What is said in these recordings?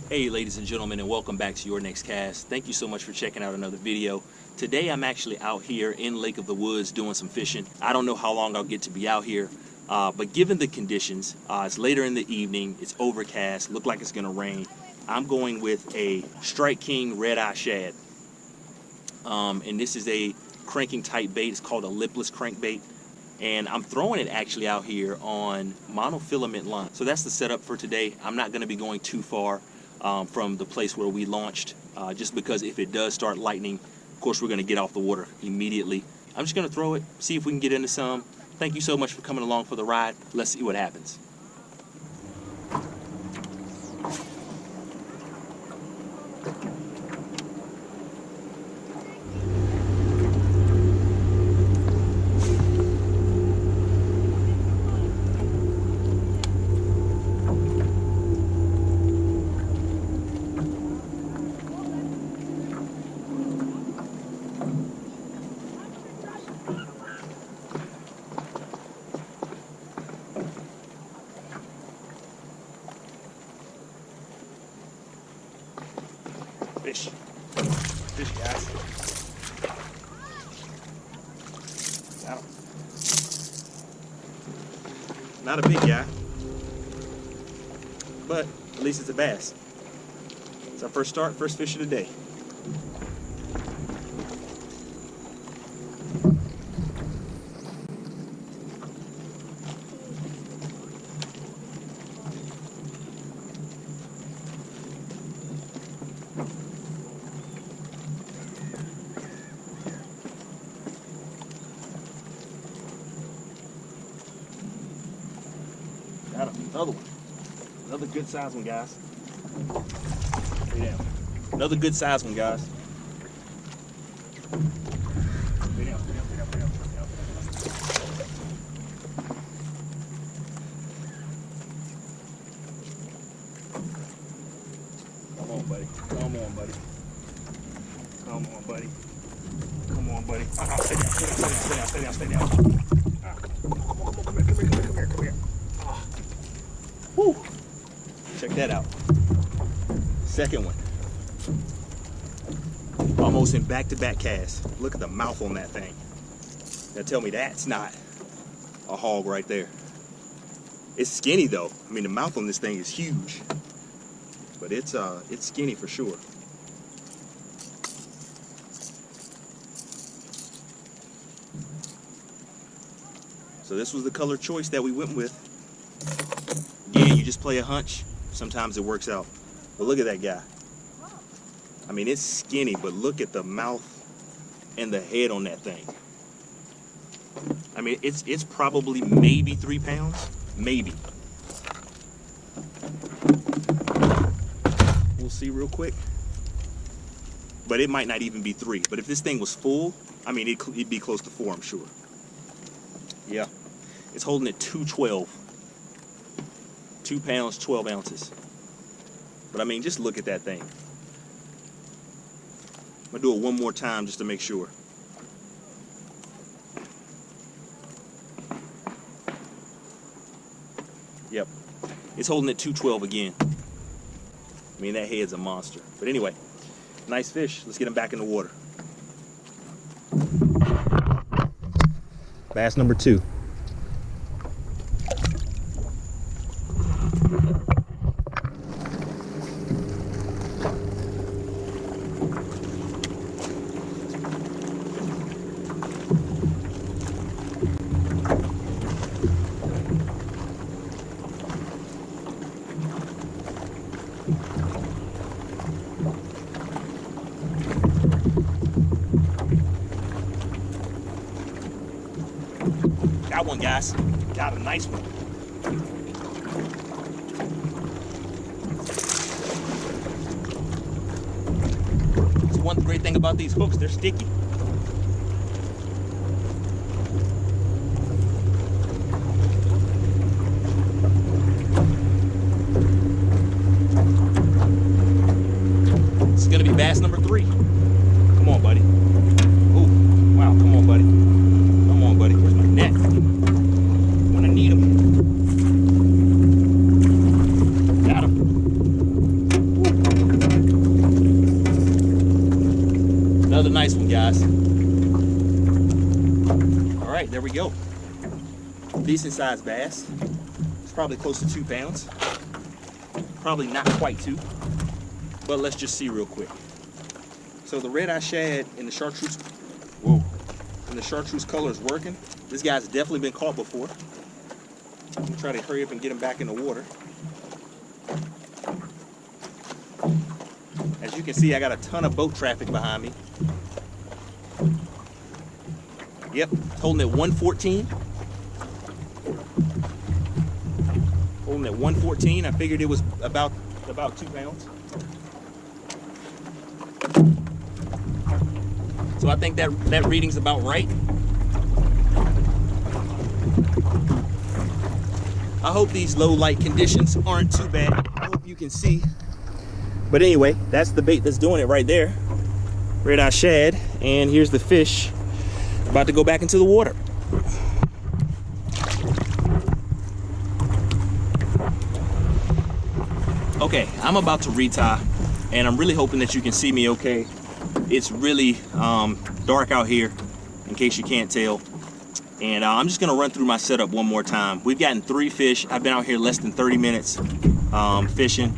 Hey ladies and gentlemen, and welcome back to your next cast. Thank you so much for checking out another video. Today I'm actually out here in Lake of the Woods doing some fishing. I don't know how long I'll get to be out here, but given the conditions, it's later in the evening, it's overcast, look like it's gonna rain. I'm going with a Strike King Red Eyed Shad. And this is a cranking type bait. It's called a lipless crankbait. And I'm throwing it actually out here on monofilament line. So that's the setup for today. I'm not gonna be going too far from the place where we launched, just because if it does start lightning, of course we're going to get off the water immediately. I'm just going to throw it, see if we can get into some. Thank you so much for coming along for the ride. Let's see what happens. Fish. Fish, guys. Got him. Not a big guy, but at least it's a bass. It's our first fish of the day. Got him. Another one. Another good sized one, guys. Stay down. Another good sized one, guys. Stay down, stay down, stay down, stay down, stay down. Come on, buddy. Come on, buddy. Come on, buddy. Come on, buddy. Stay down, stay down, stay down, stay down, stay down, stay down. Come here, come here. Woo. Check that out. Second one. Almost in back-to-back casts. Look at the mouth on that thing. Now tell me that's not a hog right there. It's skinny though. I mean, the mouth on this thing is huge. But it's skinny for sure. So this was the color choice that we went with. Again, you just play a hunch. Sometimes it works out. But look at that guy. I mean, it's skinny, but look at the mouth and the head on that thing. I mean, it's probably maybe 3 pounds. Maybe. We'll see real quick. But it might not even be 3. But if this thing was full, I mean, it'd be close to 4, I'm sure. Yeah. It's holding at 212. 2 pounds, 12 ounces. But I mean, just look at that thing. I'm gonna do it one more time just to make sure. Yep, it's holding at 212 again. I mean, that head's a monster. But anyway, nice fish. Let's get him back in the water. Bass number 2. Got one, guys. Got a nice one. So one great thing about these hooks, they're sticky. It's gonna be bass number 3. Come on, buddy. Ooh, wow, come on, buddy. Come on, buddy. Where's my net? When I need him. Got him. Ooh. nice one, guys. All right, there we go. Decent sized bass. It's probably close to 2 pounds. Probably not quite 2, but let's just see real quick. So the red eye shad in the chartreuse, and the chartreuse color is working. This guy's definitely been caught before. I'm gonna try to hurry up and get him back in the water. As you can see, I got a ton of boat traffic behind me. Yep, holding at 114. Holding at 114. I figured it was about 2 pounds. So I think that reading's about right. I hope these low light conditions aren't too bad. I hope you can see. But anyway, that's the bait that's doing it right there. Red Eyed Shad. And here's the fish about to go back into the water. Okay, I'm about to retie, and I'm really hoping that you can see me okay. It's really dark out here, in case you can't tell. And I'm just gonna run through my setup one more time. We've gotten 3 fish. I've been out here less than 30 minutes fishing.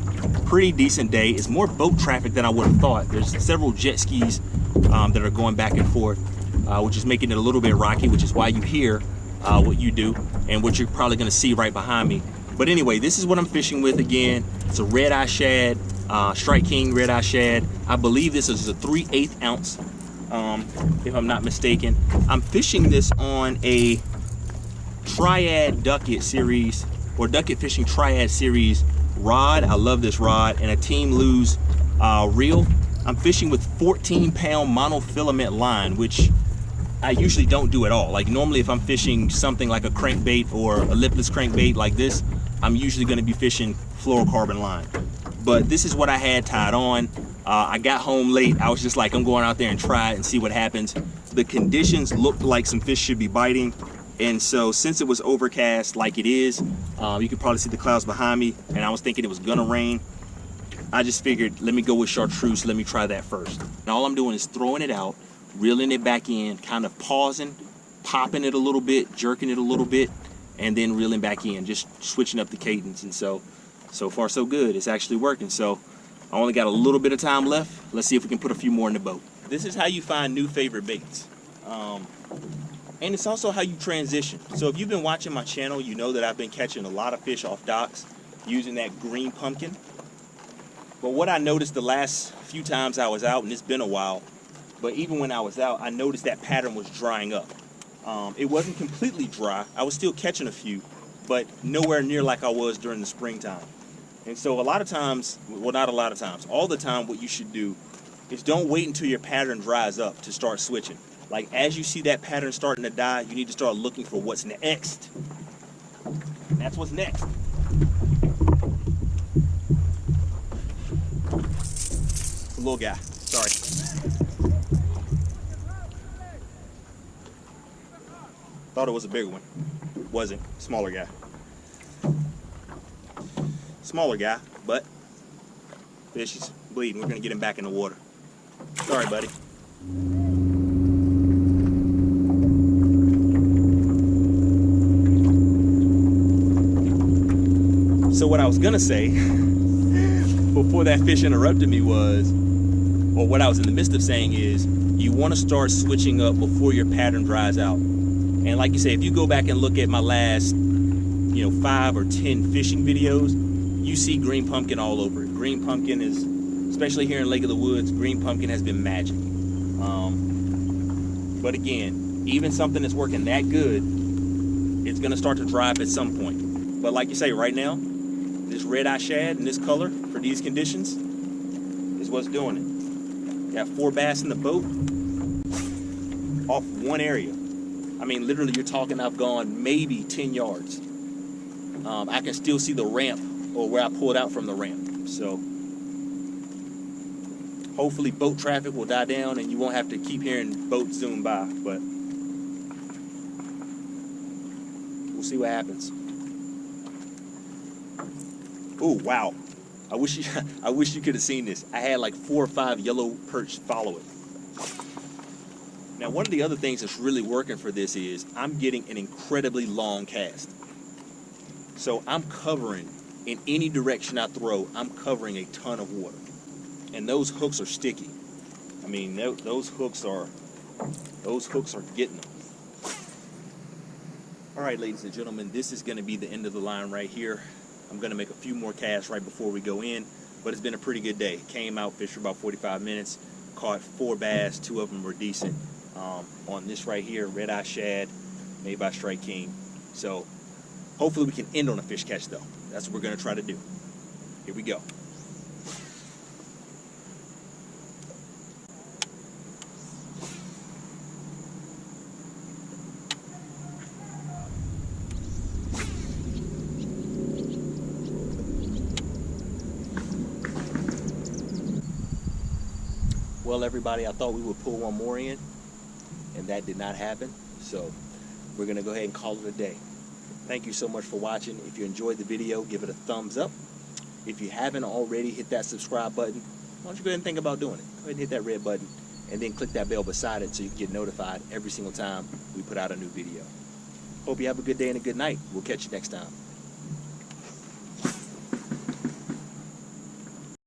Pretty decent day. It's more boat traffic than I would have thought. There's several jet skis that are going back and forth, which is making it a little bit rocky, which is why you hear what you do and what you're probably gonna see right behind me. But anyway, this is what I'm fishing with again. It's a Red Eyed Shad, Strike King Red Eyed Shad. I believe this is a 3/8 ounce, if I'm not mistaken. I'm fishing this on a Triad Ducket series, or Ducket Fishing Triad series rod. I love this rod, and a Team Lose reel. I'm fishing with 14-pound monofilament line, which I usually don't do at all. Like normally if I'm fishing something like a crankbait or a lipless crankbait like this, I'm usually gonna be fishing fluorocarbon line. But this is what I had tied on. I got home late. I was just like, I'm going out there and try it and see what happens. The conditions looked like some fish should be biting. And so since it was overcast like it is, you can probably see the clouds behind me, and I was thinking it was gonna rain. I just figured, let me go with chartreuse. Let me try that first. And all I'm doing is throwing it out, reeling it back in, kind of pausing, popping it a little bit, jerking it a little bit, and then reeling back in, just switching up the cadence. And so far so good. It's actually working. So I only got a little bit of time left. Let's see if we can put a few more in the boat. This is how you find new favorite baits. And it's also how you transition. So if you've been watching my channel, you know that I've been catching a lot of fish off docks using that green pumpkin. But what I noticed the last few times I was out, and it's been a while, but even when I was out, I noticed that pattern was drying up. It wasn't completely dry. I was still catching a few, but nowhere near like I was during the springtime. And so a lot of times, well, not a lot of times, all the time what you should do is don't wait until your pattern dries up to start switching. Like as you see that pattern starting to die, you need to start looking for what's next. And that's what's next. A little guy, sorry. Thought it was a bigger one. Wasn't. Smaller guy. Smaller guy, but fish is bleeding. We're gonna get him back in the water. Sorry, buddy. So what I was gonna say before that fish interrupted me was, or what I was in the midst of saying is, you want to start switching up before your pattern dries out. And like you say, if you go back and look at my last, 5 or 10 fishing videos, you see green pumpkin all over it. Green pumpkin is, especially here in Lake of the Woods, green pumpkin has been magic. But again, even something that's working that good, it's gonna start to dry up at some point. But like you say, right now, this red eye shad in this color for these conditions is what's doing it. Got 4 bass in the boat off one area. I mean, literally, you're talking I've gone maybe 10 yards. I can still see the ramp, or where I pulled out from the ramp. So hopefully boat traffic will die down and you won't have to keep hearing boats zoom by, but we'll see what happens. Oh, wow. I wish you could have seen this. I had like 4 or 5 yellow perch follow it. Now, one of the other things that's really working for this is I'm getting an incredibly long cast. So I'm covering, in any direction I throw, I'm covering a ton of water. And those hooks are sticky. I mean, those hooks are getting them. All right, ladies and gentlemen, this is going to be the end of the line right here. I'm going to make a few more casts right before we go in, but it's been a pretty good day. Came out, fished for about 45 minutes, caught 4 bass, 2 of them were decent. On this right here, Red Eyed Shad, made by Strike King. So hopefully we can end on a fish catch though. That's what we're going to try to do. Here we go. Well, everybody, I thought we would pull one more in, and that did not happen. So we're going to go ahead and call it a day. Thank you so much for watching. If you enjoyed the video, give it a thumbs up. If you haven't already, hit that subscribe button. Why don't you go ahead and think about doing it? Go ahead and hit that red button, and then click that bell beside it so you can get notified every single time we put out a new video. Hope you have a good day and a good night. We'll catch you next time.